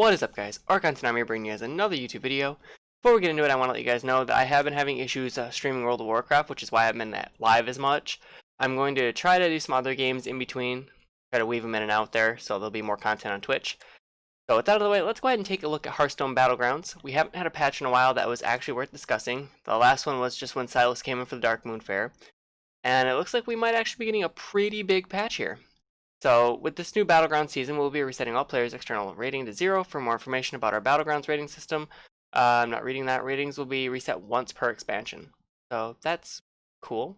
What is up, guys? Archon and I'm here bringing you guys another YouTube video. Before we get into it, I want to let you guys know that I have been having issues streaming World of Warcraft, which is why I haven't been live as much. I'm going to try to do some other games in between, try to weave them in and out there, so there'll be more content on Twitch. So with that out of the way, let's go ahead and take a look at Hearthstone Battlegrounds. We haven't had a patch in a while that was actually worth discussing. The last one was just when Silas came in for the Darkmoon Fair, and it looks like we might actually be getting a pretty big patch here. So, with this new Battlegrounds season, we'll be resetting all players' external rating to 0. For more information about our Battlegrounds rating system, I'm not reading that. Ratings will be reset once per expansion. So, that's cool.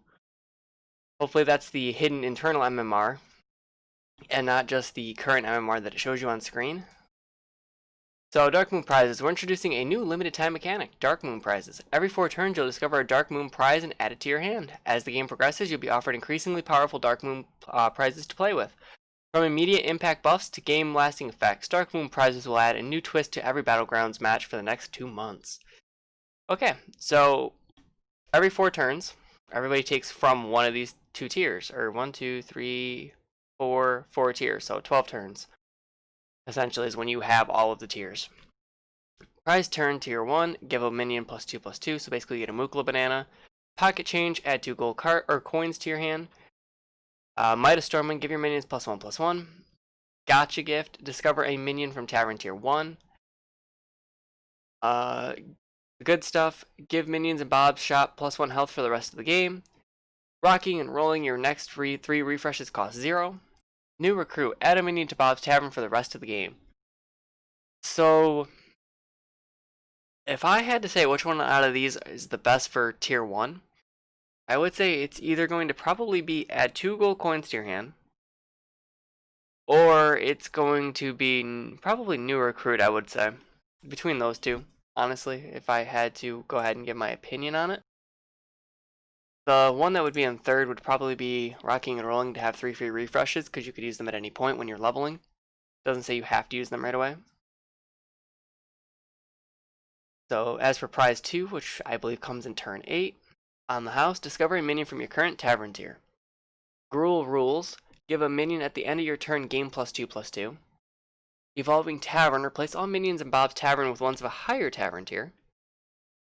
Hopefully that's the hidden internal MMR, and not just the current MMR that it shows you on screen. So, Darkmoon Prizes. We're introducing a new limited time mechanic, Darkmoon Prizes. Every 4 turns, you'll discover a Darkmoon prize and add it to your hand. As the game progresses, you'll be offered increasingly powerful Darkmoon prizes to play with. From immediate impact buffs to game-lasting effects, Darkmoon Prizes will add a new twist to every Battlegrounds match for the next 2 months. Okay, so every 4 turns, everybody takes from one of these 2 tiers, or 1, 2, 3, 4 tiers, so 12 turns. Essentially is when you have all of the tiers. Prize turn, tier 1, give a minion +2/+2, so basically you get a Mukla banana. Pocket change, add 2 gold coins to your hand. Midas Stormwind, give your minions +1/+1. Gotcha gift, discover a minion from Tavern tier 1. Good stuff, give minions in Bob's shop +1 health for the rest of the game. Rocking and rolling, your next free 3 refreshes cost 0. New recruit, add a minion to Bob's Tavern for the rest of the game. So, if I had to say which one out of these is the best for tier 1, I would say it's either going to probably be add 2 gold coins to your hand, or it's going to be probably new recruit, I would say. Between those two, honestly, if I had to go ahead and give my opinion on it. The one that would be in third would probably be rocking and rolling to have 3 free refreshes, because you could use them at any point when you're leveling. Doesn't say you have to use them right away. So as for prize 2, which I believe comes in turn 8, on the house, discover a minion from your current tavern tier. Gruul rules, give a minion at the end of your turn game +2/+2. Evolving Tavern, replace all minions in Bob's Tavern with ones of a higher tavern tier.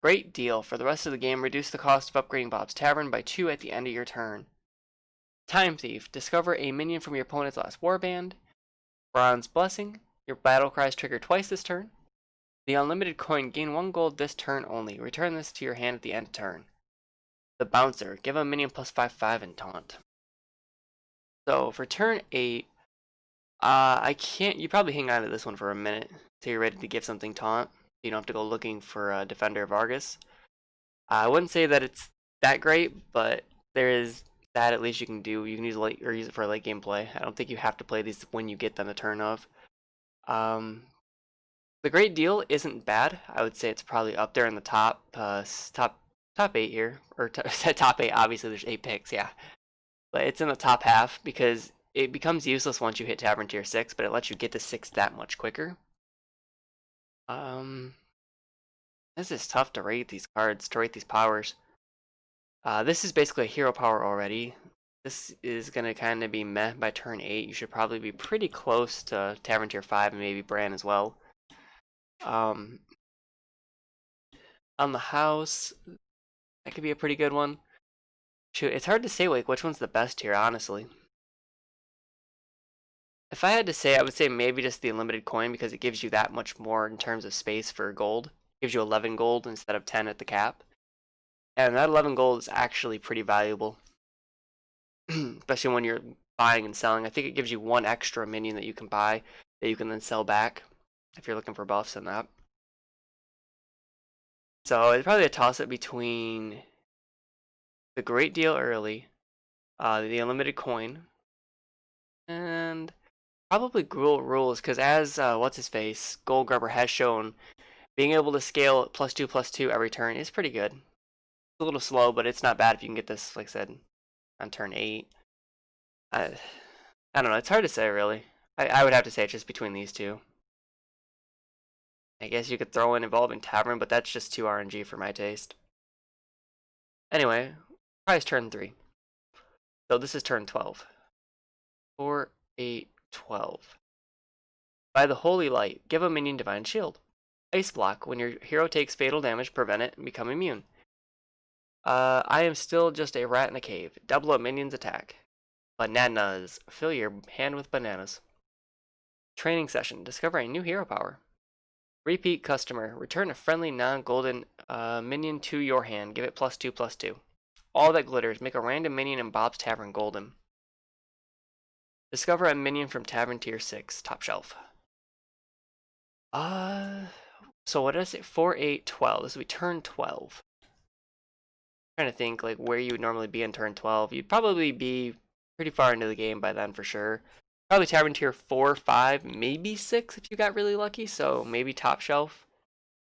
Great deal, for the rest of the game, reduce the cost of upgrading Bob's Tavern by 2 at the end of your turn. Time Thief, discover a minion from your opponent's last warband. Bronze Blessing, your battle cries trigger twice this turn. The unlimited coin, gain 1 gold this turn only. Return this to your hand at the end of turn. The Bouncer, give a minion +5/5 and taunt. So for turn 8, you probably hang on to this one for a minute till you're ready to give something taunt. You don't have to go looking for a Defender of Argus. I wouldn't say that it's that great, but there is that at least you can do. You can use it for late game play. I don't think you have to play these when you get them a turn of. The Great Deal isn't bad. I would say it's probably up there in the top 8 here, or top 8. Obviously, there's 8 picks, yeah, but it's in the top half because it becomes useless once you hit Tavern tier 6, but it lets you get to 6 that much quicker. This is tough to rate these cards, to rate these powers. This is basically a hero power already. This is going to kind of be meh by turn 8. You should probably be pretty close to Tavern tier 5 and maybe Bran as well. On the house, that could be a pretty good one. Shoot, it's hard to say like which one's the best here, honestly. If I had to say, I would say maybe just the unlimited coin because it gives you that much more in terms of space for gold. It gives you 11 gold instead of 10 at the cap. And that 11 gold is actually pretty valuable. Especially when you're buying and selling. I think it gives you 1 extra minion that you can buy that you can then sell back if you're looking for buffs and that. So it's probably a toss-up between the Great Deal early, the unlimited coin, and probably Gruul rules, because as what's-his-face, Gold Grubber has shown, being able to scale +2/+2 every turn is pretty good. It's a little slow, but it's not bad if you can get this, like I said, on turn 8. I don't know, it's hard to say, really. I would have to say it's just between these two. I guess you could throw in Evolving Tavern, but that's just too RNG for my taste. Anyway, prize turn 3. So this is turn 12. 4, 8, 12. By the Holy Light, give a minion Divine Shield. Ice Block, when your hero takes fatal damage, prevent it and become immune. I am still just a rat in a cave. Double a minion's attack. Bananas, fill your hand with bananas. Training Session, discover a new hero power. Repeat Customer, return a friendly non-golden minion to your hand. Give it +2/+2. All that glitters, make a random minion in Bob's Tavern golden. Discover a minion from Tavern Tier 6, top shelf. So what did I say? 4, 8, 12. This will be turn 12. I'm trying to think like where you would normally be in turn 12. You'd probably be pretty far into the game by then for sure. Probably Tavern Tier 4, 5, maybe 6 if you got really lucky. So maybe top shelf.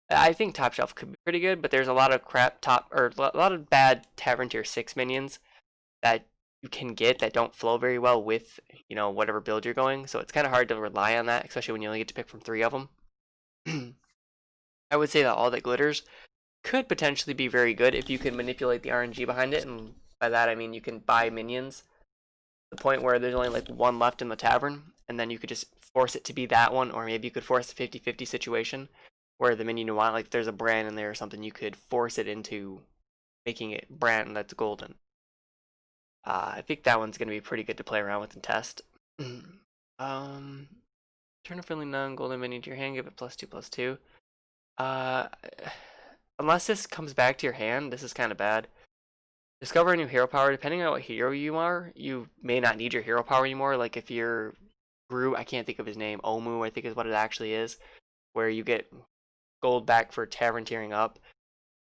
I think top shelf could be pretty good, but there's a lot of crap a lot of bad Tavern Tier 6 minions that you can get that don't flow very well with, you know, whatever build you're going. So it's kind of hard to rely on that, especially when you only get to pick from 3 of them. I would say that All That Glitters could potentially be very good if you can manipulate the RNG behind it, and by that I mean you can buy minions to the point where there's only like one left in the tavern, and then you could just force it to be that one, or maybe you could force a 50-50 situation where the minion you want, like there's a brand in there or something, you could force it into making it brand that's golden. I think that one's going to be pretty good to play around with and test. Turn a friendly non-golden minion to your hand, give it +2/+2. Unless this comes back to your hand, this is kind of bad. Discover a new hero power. Depending on what hero you are, you may not need your hero power anymore. Like if you're Gru, I can't think of his name, Omu, I think is what it actually is, where you get gold back for Tavern tiering up.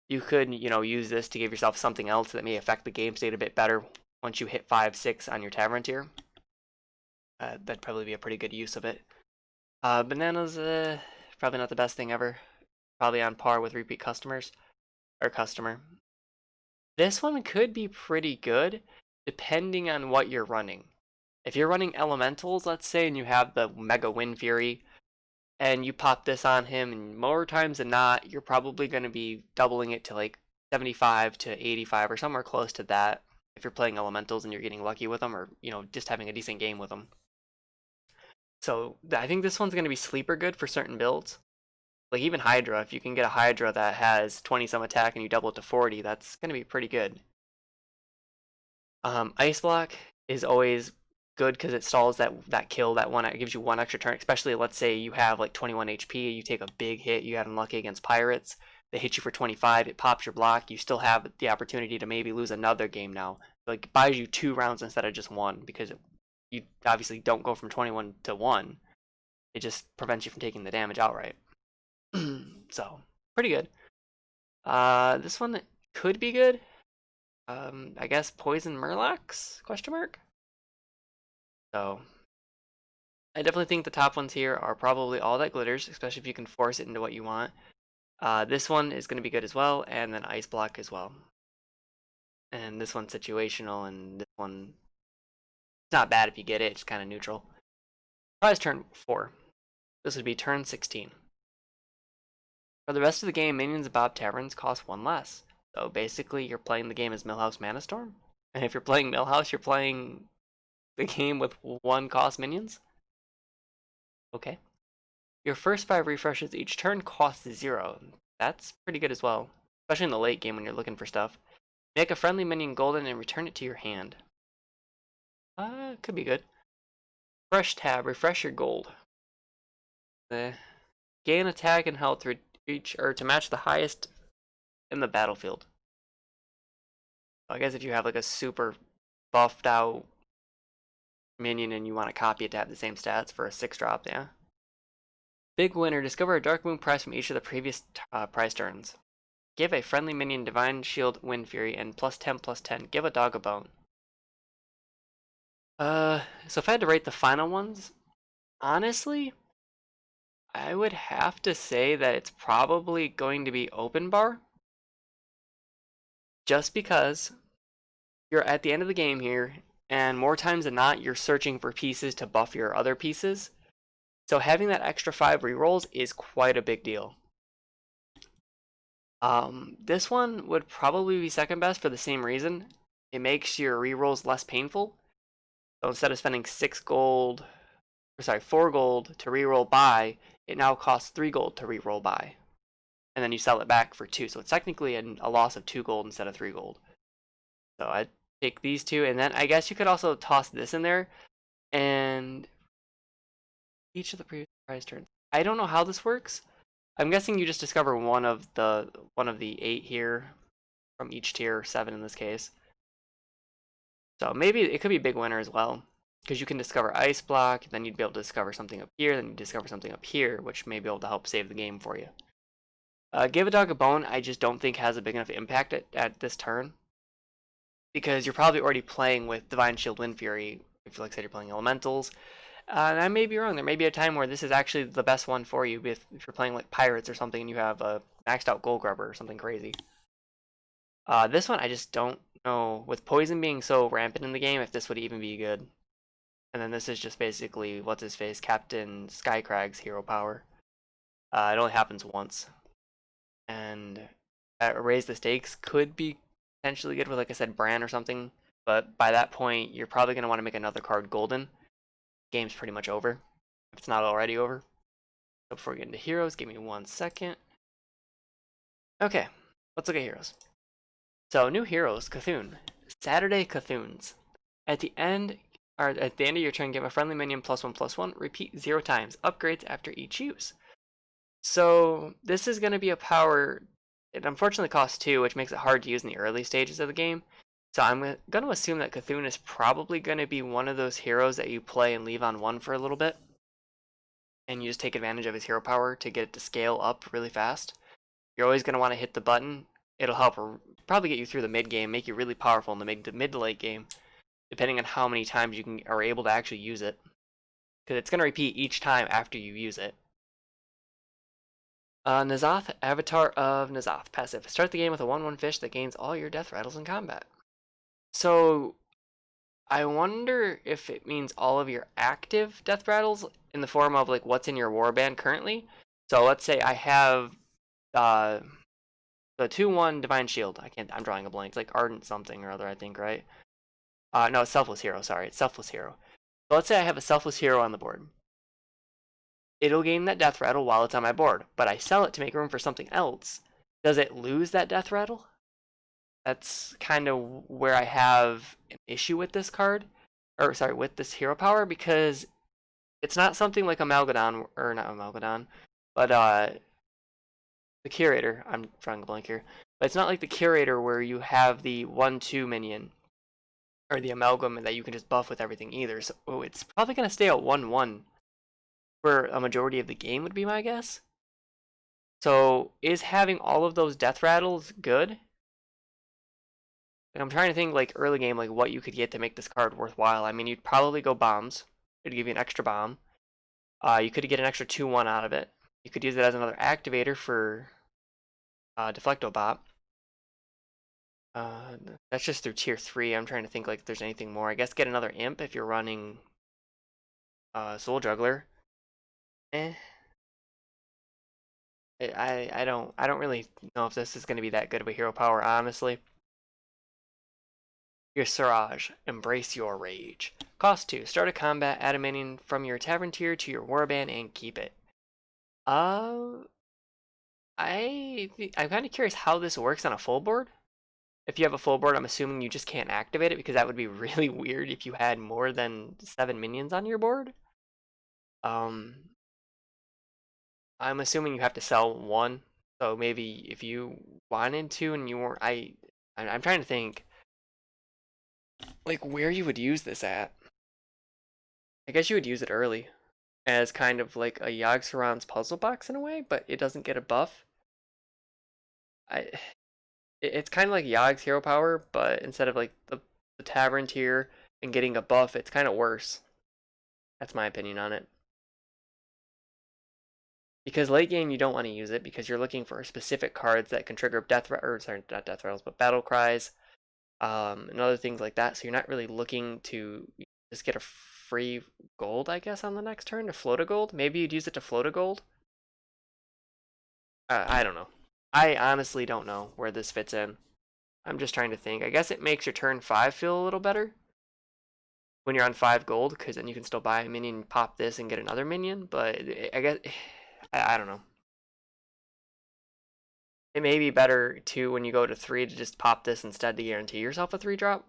You could, you know, use this to give yourself something else that may affect the game state a bit better once you hit 5, 6 on your Tavern tier. That'd probably be a pretty good use of it. Bananas, probably not the best thing ever. Probably on par with Repeat Customers, or Customer. This one could be pretty good, depending on what you're running. If you're running Elementals, let's say, and you have the Mega Wind Fury, and you pop this on him, and more times than not, you're probably going to be doubling it to like 75 to 85 or somewhere close to that if you're playing Elementals and you're getting lucky with them, or, you know, just having a decent game with them. So I think this one's going to be sleeper good for certain builds. Like even Hydra, if you can get a Hydra that has 20 some attack and you double it to 40, that's going to be pretty good. Ice Block is always good because it stalls that kill, it gives you 1 extra turn, especially let's say you have like 21 HP, you take a big hit, you got unlucky against Pirates, they hit you for 25, it pops your block, you still have the opportunity to maybe lose another game now. Like it buys you 2 rounds instead of just 1, because you obviously don't go from 21 to 1. It just prevents you from taking the damage outright. So, pretty good. This one could be good. I guess Poison Murlocs? Question mark? So, I definitely think the top ones here are probably All That Glitters, especially if you can force it into what you want. This one is going to be good as well, and then Ice Block as well. And this one's situational, and this one, it's not bad if you get it, it's kind of neutral. Prize turn 4. This would be turn 16. For the rest of the game, minions of Bob Taverns cost 1 less. So basically, you're playing the game as Millhouse Manastorm. And if you're playing Millhouse, you're playing the game with 1 cost minions. Okay. Your first 5 refreshes each turn cost 0. That's pretty good as well, especially in the late game when you're looking for stuff. Make a friendly minion golden and return it to your hand. Could be good. Fresh tab, refresh your gold. Gain attack and health to match the highest in the battlefield. I guess if you have like a super buffed out minion and you want to copy it to have the same stats for a 6-drop, yeah. Big winner, discover a Darkmoon Prize from each of the previous prize turns. Give a friendly minion Divine Shield Wind Fury and +10/+10. Give a dog a bone. So if I had to rate the final ones, honestly, I would have to say that it's probably going to be Open Bar. Just because you're at the end of the game here, and more times than not, you're searching for pieces to buff your other pieces. So having that extra 5 rerolls is quite a big deal. This one would probably be second best for the same reason. It makes your rerolls less painful. So instead of spending 6 gold sorry, 4 gold to reroll buy, it now costs 3 gold to reroll buy. And then you sell it back for 2. So it's technically a loss of 2 gold instead of 3 gold. So I take these two, and then I guess you could also toss this in there, and each of the previous prize turns. I don't know how this works. I'm guessing you just discover one of the 8 here from each tier, 7 in this case. So maybe it could be a big winner as well, because you can discover ice block, then you'd be able to discover something up here, then you discover something up here, which may be able to help save the game for you. Give a dog a bone, I just don't think has a big enough impact at this turn, because you're probably already playing with Divine Shield Wind Fury. If, like I said, you're playing elementals. And I may be wrong. There may be a time where this is actually the best one for you if you're playing like Pirates or something and you have a maxed out Gold Grubber or something crazy. This one I just don't know. With Poison being so rampant in the game, if this would even be good. And then this is just basically, what's his face, Captain Skycrag's hero power. It only happens once. And Raise the Stakes could be potentially good with, like I said, Bran or something. But by that point, you're probably going to want to make another card golden. Game's pretty much over, if it's not already over. So before we get into heroes, give me 1 second. Okay, let's look at heroes. So new heroes, Cthulhu. Saturday Cthulhu's. At the end of your turn, give a friendly minion +1/+1. Repeat 0 times. Upgrades after each use. So this is going to be a power. It unfortunately costs 2, which makes it hard to use in the early stages of the game. So I'm going to assume that Cthulhu is probably going to be one of those heroes that you play and leave on 1 for a little bit. And you just take advantage of his hero power to get it to scale up really fast. You're always going to want to hit the button. It'll help probably get you through the mid game, make you really powerful in the mid to late game, depending on how many times you are able to actually use it. Because it's going to repeat each time after you use it. N'Zoth, Avatar of N'Zoth. Passive. Start the game with a 1/1 fish that gains all your death rattles in combat. So I wonder if it means all of your active death rattles in the form of like what's in your warband currently. So let's say I have the 2/1 Divine Shield. I'm drawing a blank. It's like Ardent something or other, I think, right? No, it's Selfless Hero. Sorry, it's Selfless Hero. So let's say I have a Selfless Hero on the board. It'll gain that death rattle while it's on my board, but I sell it to make room for something else. Does it lose that death rattle? That's kind of where I have an issue with this card, or sorry, with this hero power, because it's not something like Amalgadon, or not Amalgadon, but the Curator. I'm drawing a blank here, but it's not like the Curator where you have the 1/2 minion or the Amalgam that you can just buff with everything either. So it's probably gonna stay at 1/1 for a majority of the game, would be my guess. So is having all of those death rattles good? I'm trying to think like early game, like what you could get to make this card worthwhile. I mean, you'd probably go bombs. It'd give you an extra bomb. You could get an extra 2/1 out of it. You could use it as another activator for Deflecto Bop. That's just through tier 3. I'm trying to think like if there's anything more. I guess get another imp if you're running Soul Juggler. I don't really know if this is going to be that good of a hero power, honestly. Your Siraj, Embrace Your Rage. Cost 2. Start a combat, add a minion from your tavern tier to your warband and keep it. I'm kind of curious how this works on a full board. If you have a full board, I'm assuming you just can't activate it, because that would be really weird if you had more than 7 minions on your board. I'm assuming you have to sell 1. So maybe if you wanted to and you weren't, I'm trying to think like where you would use this at. I guess you would use it early as kind of like a Yogg-Saron's puzzle box in a way, but it doesn't get a buff. It's kind of like Yogg's hero power, but instead of like the tavern tier and getting a buff, it's kind of worse. That's my opinion on it. Because late game you don't want to use it because you're looking for specific cards that can trigger not death rattles, but battle cries, and other things like that. So you're not really looking to just get a free gold, I guess, on the next turn to float a gold. Maybe you'd use it to float a gold. I don't know. I honestly don't know where this fits in. I'm just trying to think. I guess it makes your turn 5 feel a little better. when you're on 5 gold, because then you can still buy a minion, pop this, and get another minion. But I guess I don't know. It may be better too when you go to 3 to just pop this instead to guarantee yourself a 3-drop.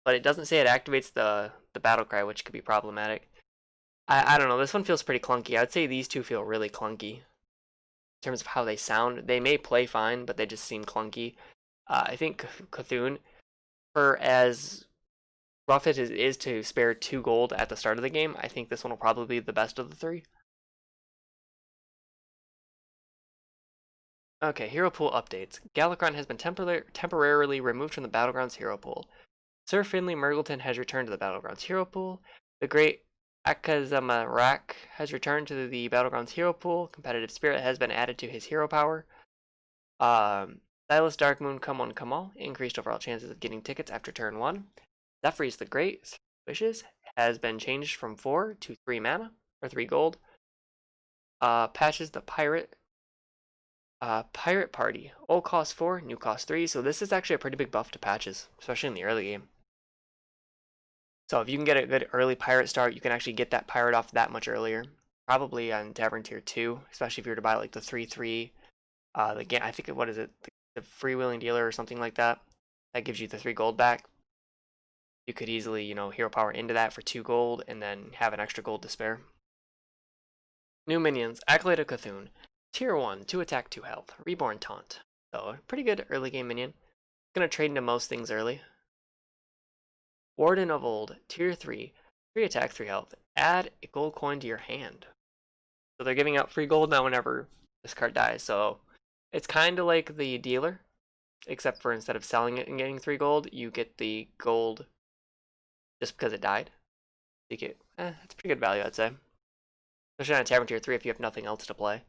But it doesn't say it activates the battle cry, which could be problematic. I don't know. This one feels pretty clunky. I would say these two feel really clunky in terms of how they sound. They may play fine, but they just seem clunky. I think Cthulhu, for as rough it is to spare 2 gold at the start of the game, I think this one will probably be the best of the 3. Okay, hero pool updates. Galakrond has been temporarily removed from the Battlegrounds hero pool. Sir Finley Murgleton has returned to the Battlegrounds hero pool. The Great Akazamarak has returned to the Battlegrounds hero pool. Competitive Spirit has been added to his hero power. Silas Darkmoon Come One Come All increased overall chances of getting tickets after turn 1. Zephyrs the Great Wishes has been changed from 4 to 3 mana, or 3 gold. Patches the Pirate Party. Old cost 4, new cost 3. So this is actually a pretty big buff to patches, especially in the early game. So if you can get a good early pirate start, you can actually get that pirate off that much earlier. Probably on Tavern Tier 2, especially if you were to buy like the 3/3. I think, what is it? The Freewheeling Dealer or something like that. That gives you the 3 gold back. You could easily, hero power into that for 2 gold and then have an extra gold to spare. New minions. Acolyte of Cthulhu. Tier 1, 2 attack, 2 health. Reborn Taunt. So a pretty good early game minion. Gonna trade into most things early. Warden of Old. Tier 3, 3 attack, 3 health. Add a gold coin to your hand. So they're giving out free gold now whenever this card dies. So it's kind of like the dealer, except for instead of selling it and getting 3 gold, you get the gold just because it died. You get, it's pretty good value, I'd say. Especially on Tavern Tier 3 if you have nothing else to play.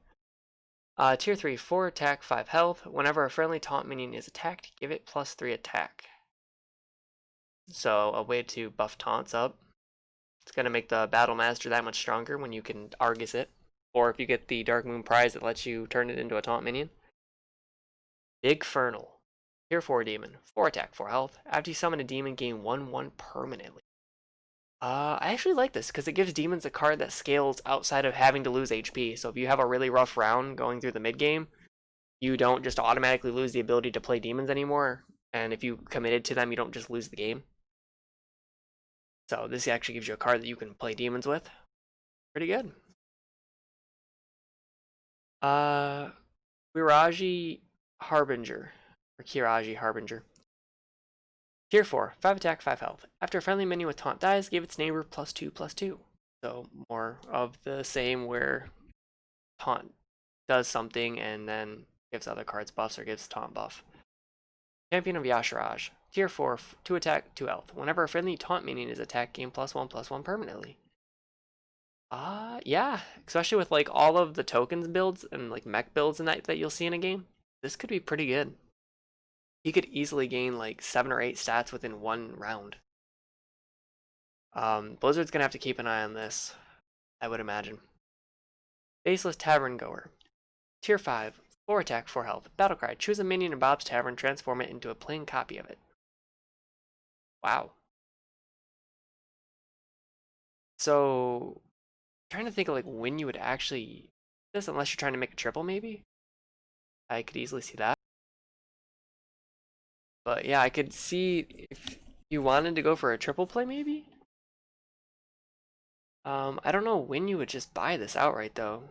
Tier 3, 4 attack, 5 health. Whenever a friendly taunt minion is attacked, give it +3 attack. So a way to buff taunts up. It's going to make the Battle Master that much stronger when you can Argus it. Or if you get the Darkmoon Prize that lets you turn it into a taunt minion. Big Fernal. Tier 4 demon. 4 attack, 4 health. After you summon a demon, gain 1/1 permanently. I actually like this because it gives demons a card that scales outside of having to lose HP. So if you have a really rough round going through the mid game, you don't just automatically lose the ability to play demons anymore. And if you committed to them, you don't just lose the game. So this actually gives you a card that you can play demons with. Pretty good. Mirage Harbinger. Or Mirage Harbinger. Tier 4, 5 attack, 5 health. After a friendly minion with taunt dies, give its neighbor +2/+2. So more of the same where taunt does something and then gives other cards buffs or gives taunt buff. Champion of Yasharaj. Tier 4, 2 attack, 2 health. Whenever a friendly taunt minion is attacked, gain +1/+1 permanently. Yeah. Especially with like all of the tokens builds and like mech builds and that you'll see in a game. This could be pretty good. You could easily gain like 7 or 8 stats within 1 round. Blizzard's gonna have to keep an eye on this, I would imagine. Faceless Tavern Goer. Tier 5, 4 attack, 4 health. Battlecry. Choose a minion in Bob's Tavern, transform it into a plain copy of it. Wow. So, I'm trying to think of like when you would actually this, unless you're trying to make a triple, maybe. I could easily see that. But yeah, I could see if you wanted to go for a triple play, maybe. I don't know when you would just buy this outright though.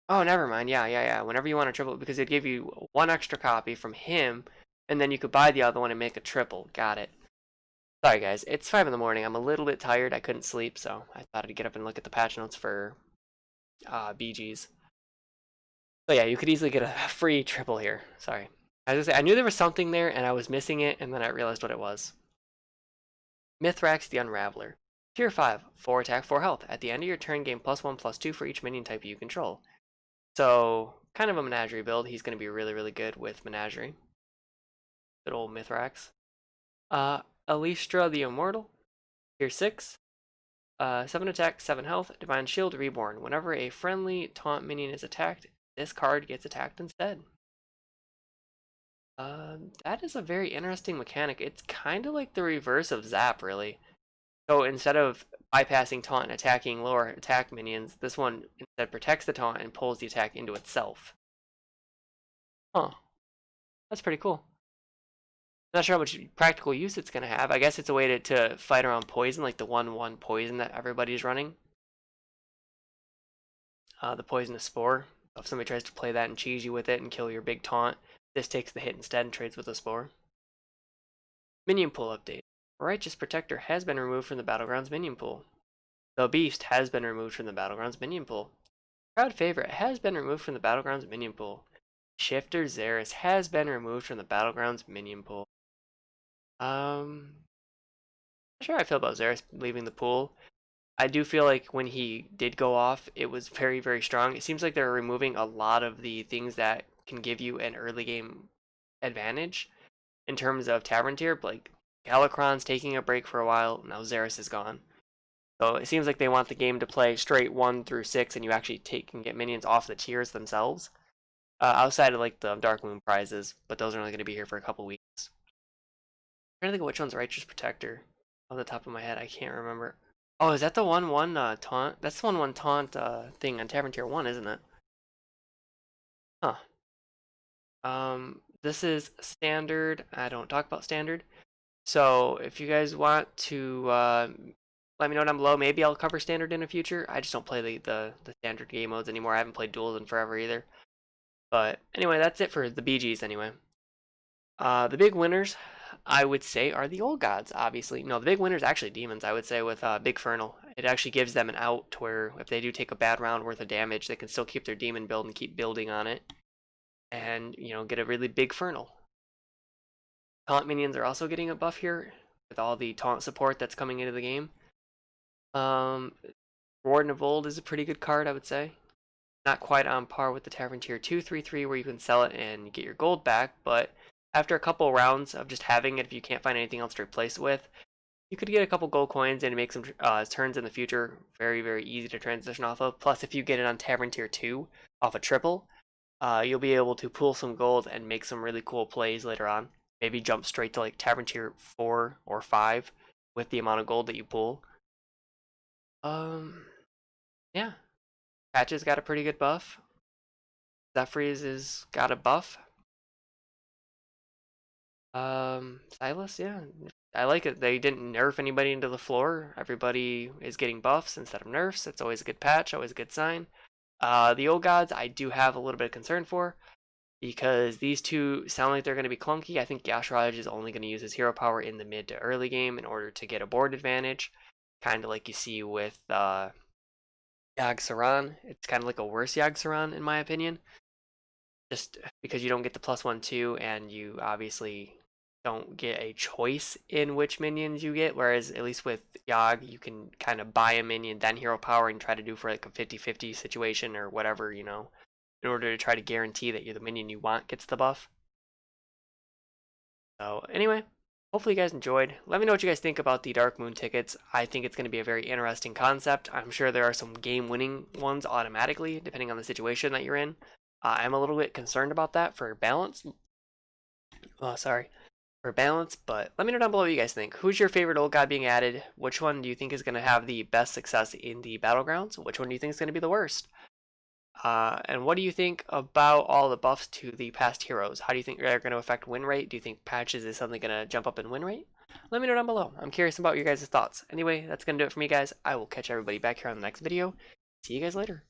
Oh, never mind. Yeah. Whenever you want a triple, because it'd give you 1 extra copy from him, and then you could buy the other one and make a triple. Got it. Sorry guys, it's 5 in the morning. I'm a little bit tired. I couldn't sleep, so I thought I'd get up and look at the patch notes for BGs. So yeah, you could easily get a free triple here. Sorry. I was gonna say, I knew there was something there, and I was missing it, and then I realized what it was. Mithrax the Unraveler. Tier 5, 4 attack, 4 health. At the end of your turn, gain +1/+2 for each minion type you control. So, kind of a Menagerie build. He's going to be really, really good with Menagerie. Good old Mithrax. Alistra the Immortal. Tier 6. 7 attack, 7 health. Divine Shield Reborn. Whenever a friendly taunt minion is attacked, this card gets attacked instead. That is a very interesting mechanic. It's kind of like the reverse of Zap, really. So instead of bypassing taunt and attacking lower attack minions, this one instead protects the taunt and pulls the attack into itself. Huh, that's pretty cool. Not sure how much practical use it's going to have. I guess it's a way to fight around poison, like the 1/1 poison that everybody's running. The poisonous spore. If somebody tries to play that and cheese you with it and kill your big taunt, this takes the hit instead and trades with the spore. Minion pool update. Righteous Protector has been removed from the Battlegrounds minion pool. The Beast has been removed from the Battlegrounds minion pool. Crowd Favorite has been removed from the Battlegrounds minion pool. Shifter Xeris has been removed from the Battlegrounds minion pool. Not sure how I feel about Xeris leaving the pool. I do feel like when he did go off, it was very, very strong. It seems like they're removing a lot of the things that can give you an early game advantage in terms of Tavern tier. Like Galakrond's taking a break for a while. Now Xeris is gone. So it seems like they want the game to play straight 1 through 6, and you actually can get minions off the tiers themselves. Outside of like the Darkmoon Prizes, but those are only going to be here for a couple weeks. I'm trying to think of which one's Righteous Protector. Off the top of my head, I can't remember. Oh, is that the 1/1 taunt? That's the 1/1 taunt thing on Tavern Tier 1, isn't it? Huh. This is standard. I don't talk about standard. So if you guys want to let me know down below, maybe I'll cover standard in the future. I just don't play the standard game modes anymore. I haven't played duels in forever either. But anyway, that's it for the BGs anyway. The big winners, I would say, are the old gods, obviously. No, the big winners actually demons, I would say, with Big Fernal. It actually gives them an out to where if they do take a bad round worth of damage, they can still keep their demon build and keep building on it. And, you know, get a really big Fernal. Taunt minions are also getting a buff here with all the taunt support that's coming into the game. Warden of Old is a pretty good card, I would say. Not quite on par with the Tavern Tier 2 3/3 where you can sell it and get your gold back, but after a couple rounds of just having it, if you can't find anything else to replace it with, you could get a couple gold coins and make some turns in the future very, very easy to transition off of. Plus, if you get it on Tavern Tier 2 off a triple, you'll be able to pool some gold and make some really cool plays later on. Maybe jump straight to like Tavern Tier 4 or 5 with the amount of gold that you pull. Yeah. Patches got a pretty good buff. Zephyrs has got a buff. Silas, yeah. I like it. They didn't nerf anybody into the floor. Everybody is getting buffs instead of nerfs. It's always a good patch, always a good sign. The old gods, I do have a little bit of concern for because these two sound like they're going to be clunky. I think Yashraj is only going to use his hero power in the mid to early game in order to get a board advantage, kind of like you see with Yagg Saran. It's kind of like a worse Yagg Saran in my opinion, just because you don't get the +1/+2 and you obviously don't get a choice in which minions you get, whereas at least with Yogg, you can kind of buy a minion, then hero power, and try to do for like a 50-50 situation or whatever, you know, in order to try to guarantee that the minion you want gets the buff. So anyway, hopefully you guys enjoyed. Let me know what you guys think about the Darkmoon tickets. I think it's going to be a very interesting concept. I'm sure there are some game-winning ones automatically, depending on the situation that you're in. I'm a little bit concerned about that for balance. For balance, but let me know down below what you guys think. Who's your favorite old god being added? Which one do you think is going to have the best success in the Battlegrounds? Which one do you think is going to be the worst? And what do you think about all the buffs to the past heroes? How do you think they're going to affect win rate? Do you think patches is suddenly going to jump up in win rate? Let me know down below. I'm curious about your guys' thoughts. Anyway, that's going to do it for me, guys. I will catch everybody back here on the next video. See you guys later.